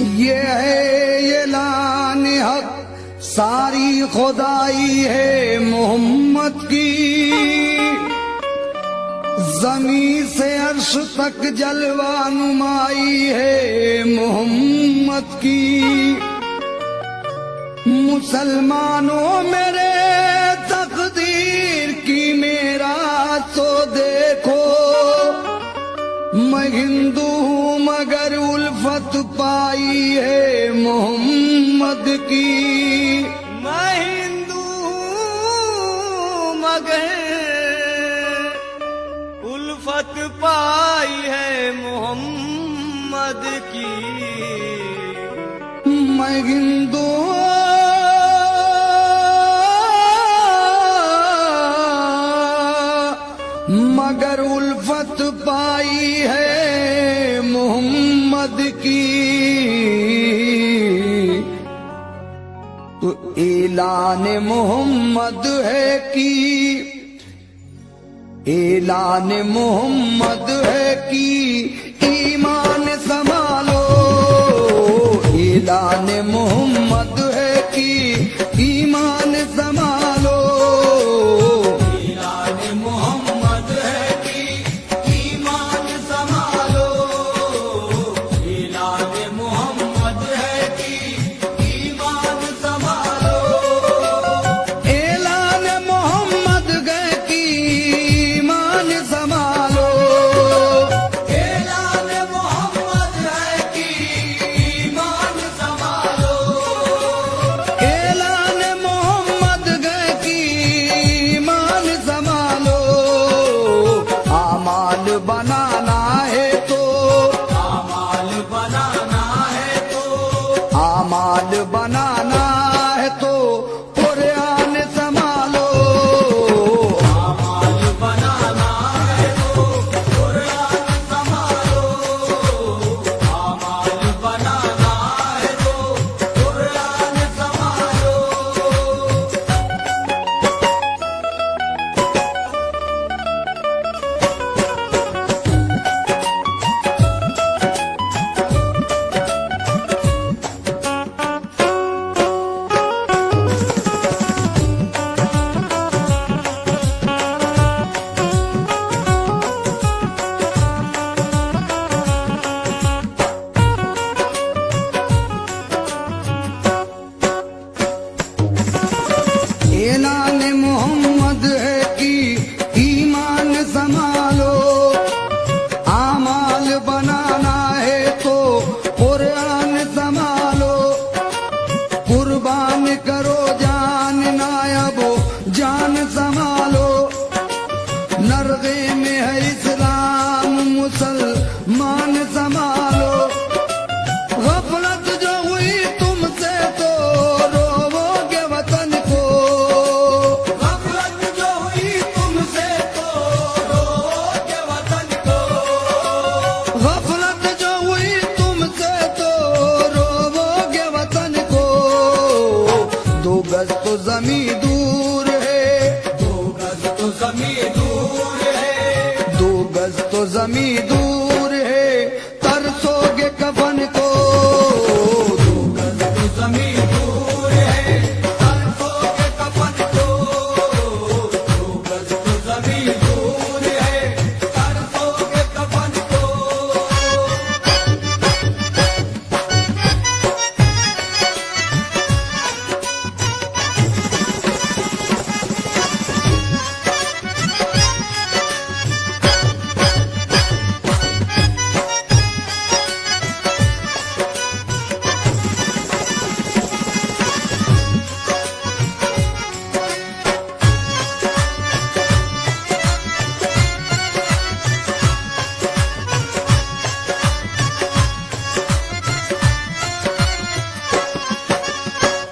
ये है ऐलान हक, सारी खुदाई है मोहम्मद की। जमीन से अर्श तक जलवा नुमाई है मोहम्मद की। मुसलमानों मेरे तकदीर की मेरा तो देखो, मैं हिंदू हूँ मगर उल्फत पाई है मोहम्मद की। मैं हिंदू हूँ मगर उल्फत पाई है मोहम्मद की। मैं हिंदू मगर उल्फत पाई है मोहम्मद की। तो ऐलान मोहम्मद है कि ऐलान मोहम्मद है कि ईमान संभालो। ऐलान मोहम्मद है कि ईमान संभालो। ऐलान मोहम्मद है कि ईमान संभालो। ऐलान मोहम्मद है कि ईमान संभालो। ऐलान मोहम्मद है कि ईमान संभालो। ऐलान मोहम्मद है कि ईमान संभालो। ऐलान मोहम्मद है कि ईमान संभालो। आमाल बनाना है तो आमाल बनाना है तो आमाल बनाना है तो कुरान संभालो। आमाल बनाना है तो कुरान संभालो। आमाल बनाना है तो कुरान संभालो। ऐलान मोहम्मद है कि ईमान संभालो। आमाल बनाना है तो कुरान संभालो। कुर्बान करो जान नायबो जान संभालो। नरगे में है इस्लाम मुसलमान संभालो। गफलत जो हुई तुमसे तो रोवोगे वतन को। गफलत जो हुई तुमसे तो रोओगे वतन को। गफलत जो हुई तुमसे तो रोवोगे वतन को। दो गज तो जमीन दूर है। दो गज तो ज़मीं दूर है। दो गज तो जमीन दूर है, तरसोगे कफन को। दो गज तो ज़मीं दूर है। तरसोगे कफन को। दो गज तो ज़मीं दूर है। तरसोगे कफन को।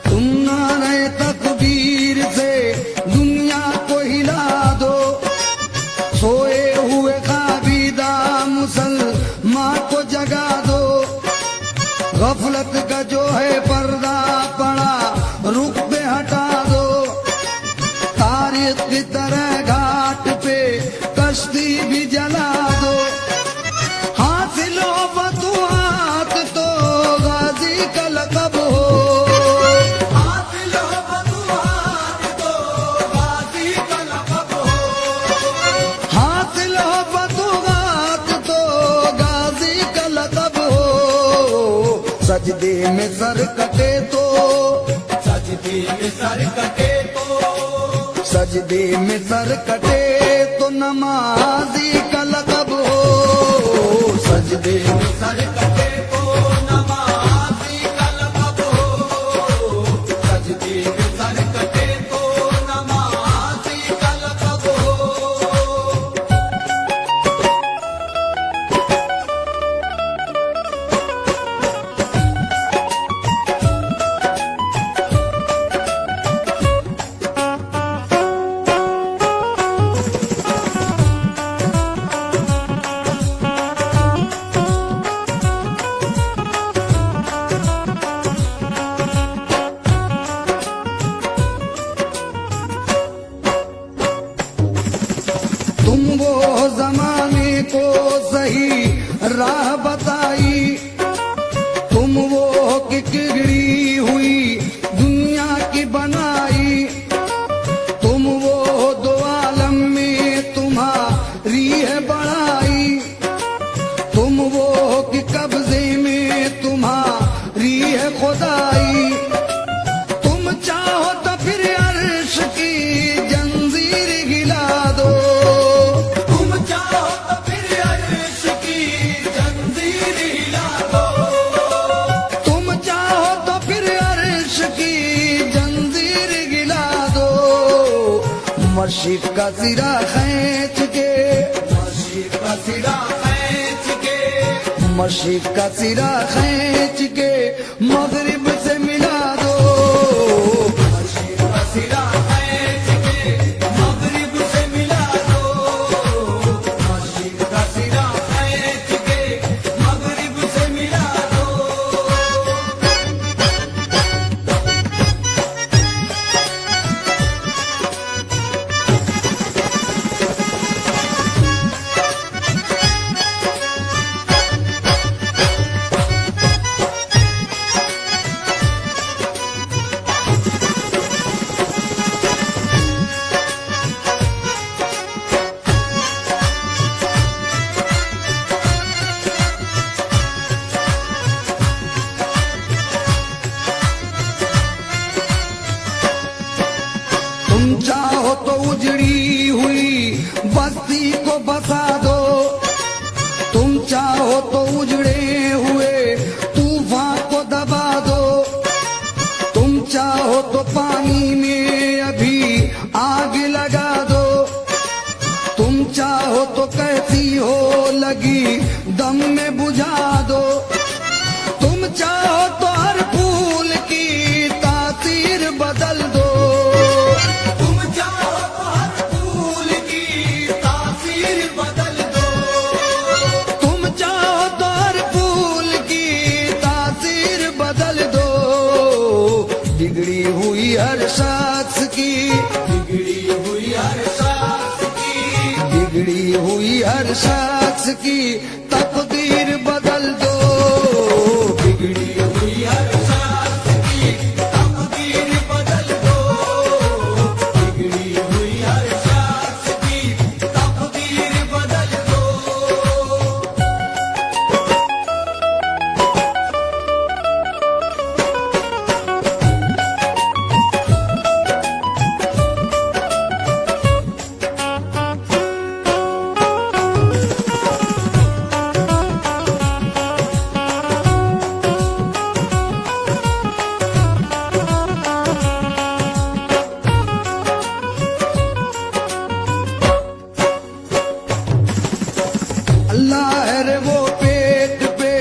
तुम नारे तकबीर से दुनिया को हिला दो। सोए हुए काबीदा मुसलमान को जगा दो। गफलत का जो है पर्दा पड़ा रुख पे हटा दो। तारीख की तरह घाट पे कश्ती भी जला दो। हासिल हो फतुहात तो गाजी सजदे में सर कटे तो सजदे में सर कटे तो सजदे में सर कटे तो नमाजी का लक़ब हो सजदे में सर कटे तो नमाज़ी का लक़ब हो सजदे में सर कटे तो नमाज़ी का लक़ब हो तुम वो जमाने को सही राह बताई तुम वो किकड़ी हुई दुनिया की बनाई तुम वो दो आलम में तुम्हारी है बड़ाई तुम वो कि कब्जे में तुम्हारी है खुदाई तुम चाहो तो फिर अर्श की जंजीर गिला दो तुम चाहो तो फिर अर्श की जंजीर हिला दो तुम चाहो तो फिर अर्श की जंजीर गिला दो मशीक का सिरा खींच के मशीद का सिरा खींच के मशीक का सिरा खींच के मगरिब से मिला दो मशीद का सिरा खींच के मगरिब से मिला दो मशीद का सिरा खींच के मगरिब से मिला दो तुम चाहो तो उजड़ी हुई बस्ती को बसा दो तुम चाहो तो उजड़े हुए तूफान को दबा दो तुम चाहो तो पानी में अभी आग लगा दो तुम चाहो तो कैसी हो लगी दम में बुझा दो तुम चाहो तो हर फूल की तासीर बदल दो तुम चाहो तो हर फूल की तासीर बदल दो तुम चाहो तो हर फूल की तासीर बदल दो बिगड़ी हुई हर शख्स की बिगड़ी हुई हर सांस की बिगड़ी हुई हर शख्स की तकदीर बदल दो बिगड़ी हुई हर सांस की तकदीर बदल दो बिगड़ी हुई हर सांस की तकदीर बदल दो अल्लाह है रे वो पेट पे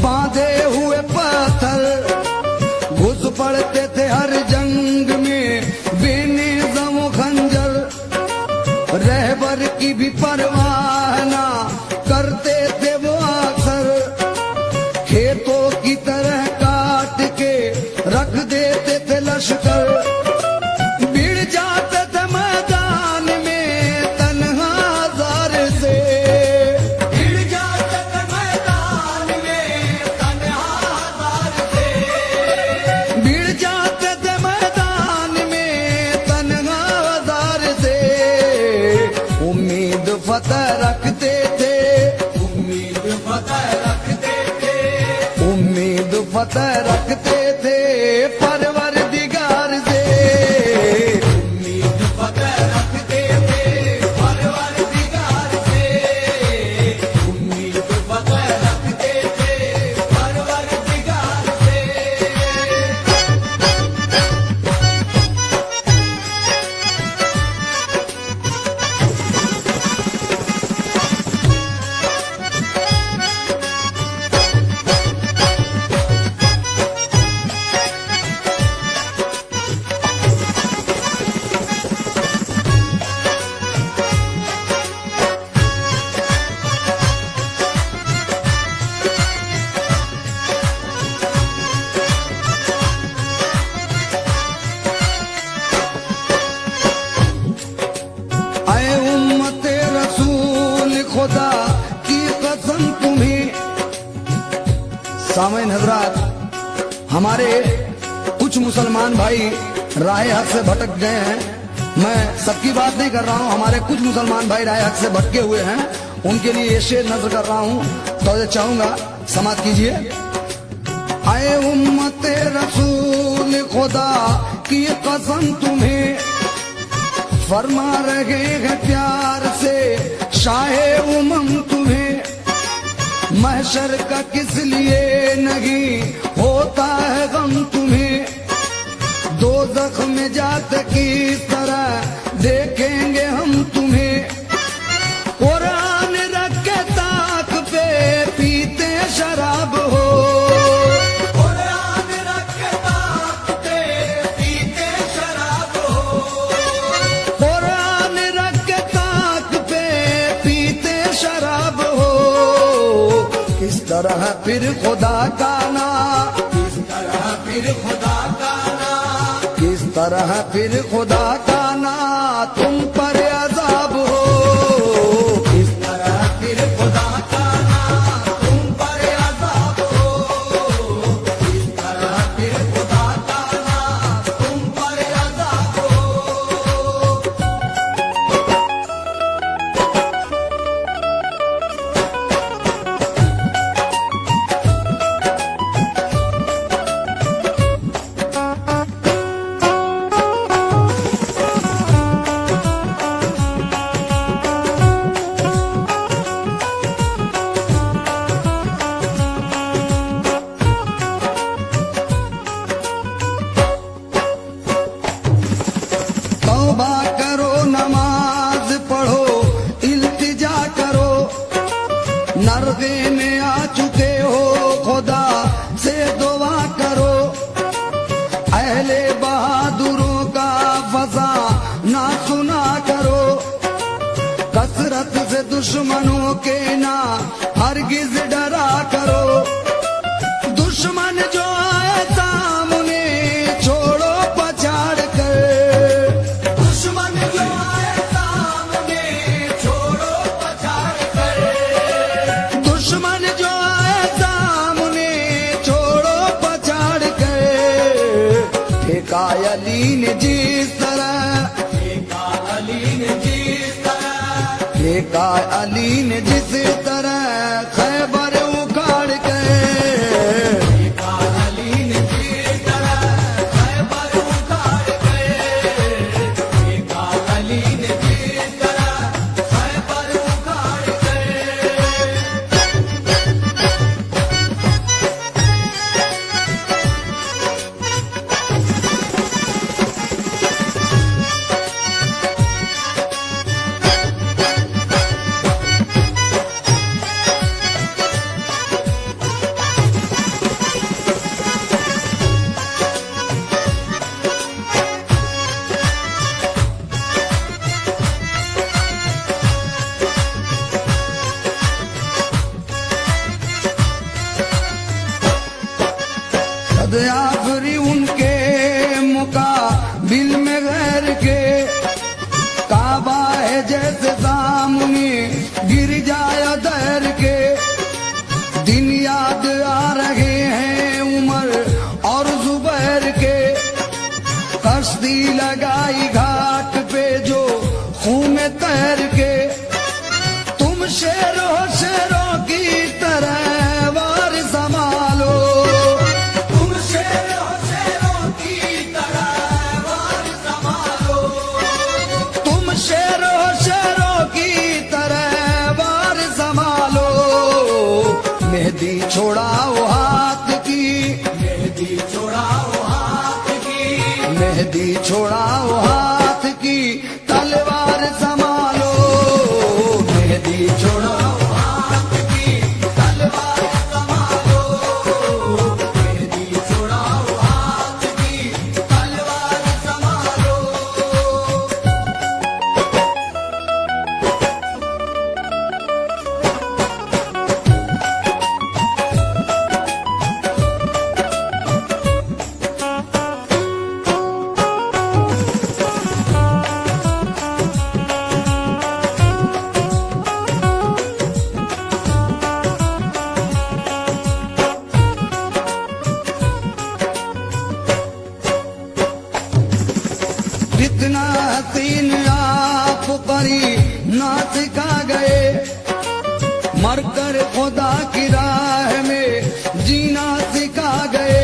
बांधे हुए पत्थर घुस पड़ते थे हर जंग में बेनिज़म खंजर रहबर की भी परवाह ना करते थे वो अक्सर खेतों की तरह काट के रख देते थे लश्कर भिड़ जाते थे मैदान में तन्हा जार से भिड़ जाते थे मैदान में तन्हा हार से भिड़ जाते थे फतेह रखते थे परवरदिगार से। उम्मीद फतेह रखते थे परवरदिगार से, उम्मीद फतेह रखते थे परवरदिगार से। ऐ उम्मते रसूल खुदा की कसम तुम्हें। सामईन हजरात, हमारे कुछ मुसलमान भाई राह हक से भटक गए हैं। मैं सबकी बात नहीं कर रहा हूं, हमारे कुछ मुसलमान भाई राह हक से भटके हुए हैं, उनके लिए ये शेर नजर कर रहा हूं, तो ये चाहूंगा समाप्त कीजिए। ऐ उम्मते रसूल खुदा की कसम तुम्हें, फरमा रहे हैं प्यार से शाहे उमम तुम्हें। महशर का किस लिए नहीं होता है गम तुम्हें। दोज़ख में जात किस तरह देखेंगे हम तुम्हें। कुरान रख के ताक पे पीते शराब हो। कुरान रख के ताक पे पीते शराब हो। कुरान रख के ताक पे पीते शराब हो। किस तरह फिर खुदा का ना, किस तरह फिर खुदा का ना, किस तरह फिर खुदा का ना तुम पर अज़ाब हो। किस तरह फिर खुदा का ना तुम पर अज़ाब हो। किस तरह फिर खुदा का ना तुम पर अज़ाब हो। तौबा करो, नमाज पढ़ो, इल्तिजा करो। नरगे में आ चुके हो, खुदा से दुआ करो। अहले बहादुरों का फसा ना सुना करो। कसरत से दुश्मनों के ना हरगिज डरा करो। दुश्मन जो आए सामने छोड़ो पछाड़ कर। दुश्मन जो आए सामने छोड़ो पछाड़ कर। दुश्मन जो आए सामने छोड़ो पछाड़ कर। ठेका अली ने जिस तरह, ठेका अली ने जिस तरह, ठेका अली ने जिस तरह खैबर उखाड़ के। ठेका अली ने जिस तरह खैबर उखाड़ गए। ठेका अली ने जिस तरह खैबर उखाड़ गए। सद आखरी उनके मुकाबिल में गैर के। काबा है जैसे सामने गिर जाए दहर के। दिन याद आ रहे हैं उमर और जुबैर के। कश्ती लगाई घाट पे जो खून में तैर के। तुम शेरों शेरों की तरह वार संभालो। छोड़ाओ हाथ की, मेहंदी छोड़ाओ हाथ की, मेहंदी छोड़ाओ हाथ की, तलवार संभालो। मेहंदी छोड़ाओ हाथ की तलवार संभालो, मेहंदी छोड़ाओ हाथ की तलवार संभालो। कितना हसीन आप परी ना सिखा गए, मरकर खुदा की राह में जीना सिखा गए।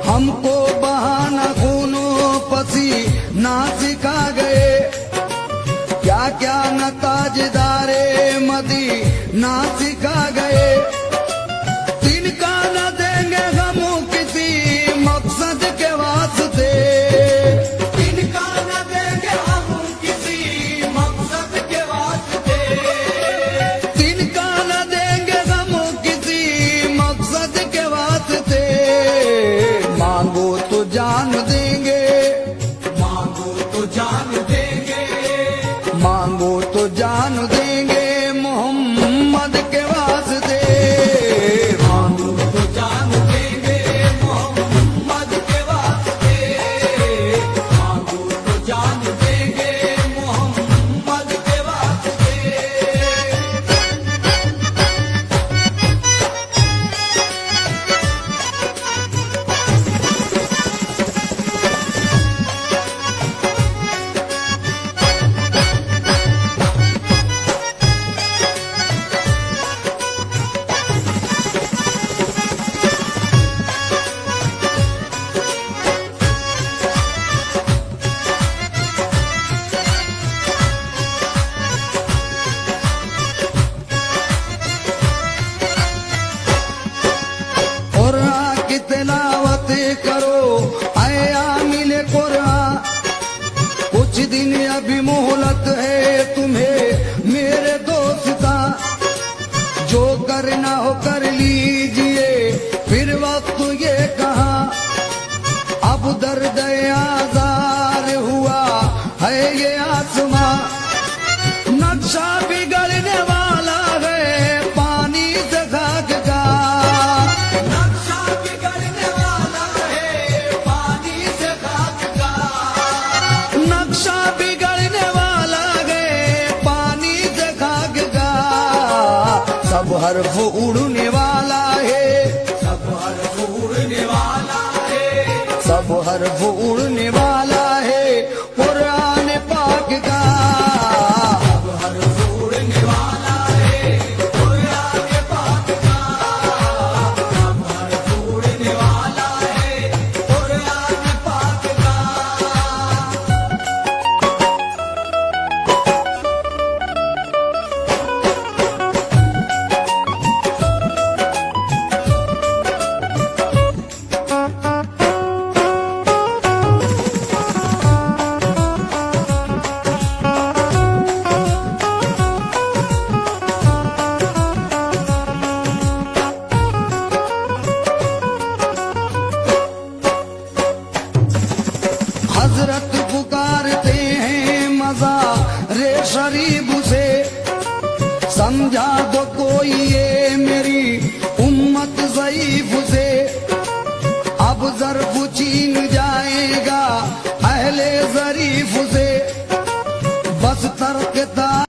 हमको बहाना खूनो पसी ना सिखा गए, क्या क्या न ताजदारे मदी ना सिखा गए। तिनका न देंगे हम किसी मकसद के वास्ते, इनका न देंगे हम किसी मकसद के वास्ते, तिनका न देंगे हम किसी मकसद के वास्ते। मांगो तो जान देंगे, मांगो तो जान देंगे, मांगो तो जान देंगे मोहम्मद के वास्ते। मांगो तो जान देंगे मोहम्मद के वास्ते, मांगो तो जान देंगे मोहम्मद के वास्ते। कुरान की तिलावत करो आया मिले कुरान, कुछ दिन अभी मोहलत है तुम्हें मेरे दोस्ता। जो करना हो कर लीजिए फिर वक्त ये कहा, अब दर्द आजार हुआ है ये आसमां। नक्शा बिगड़ने वाला है पानी से खाक का, नक्शा बिगड़ने वाला है पानी से खाक का, नक्शा बिगड़ने वाला है पानी से खाक का। सब हर्फ उड़ने वाला है, सब हर्फ उड़ने वाला है, सब हर्फ उड़ने वाला है कुरान पाक का। सब हर्फ उड़ने वाला है कुरान पाक का, सब हर्फ उड़ने वाला है कुरान पाक का। हजरत पुकारते हैं मजा रे शरीफ से, समझा दो कोई ये मेरी उम्मत ज़ईफ से। अब ज़र्फ छीन जाएगा अहले ज़रीफ से, बस तर्क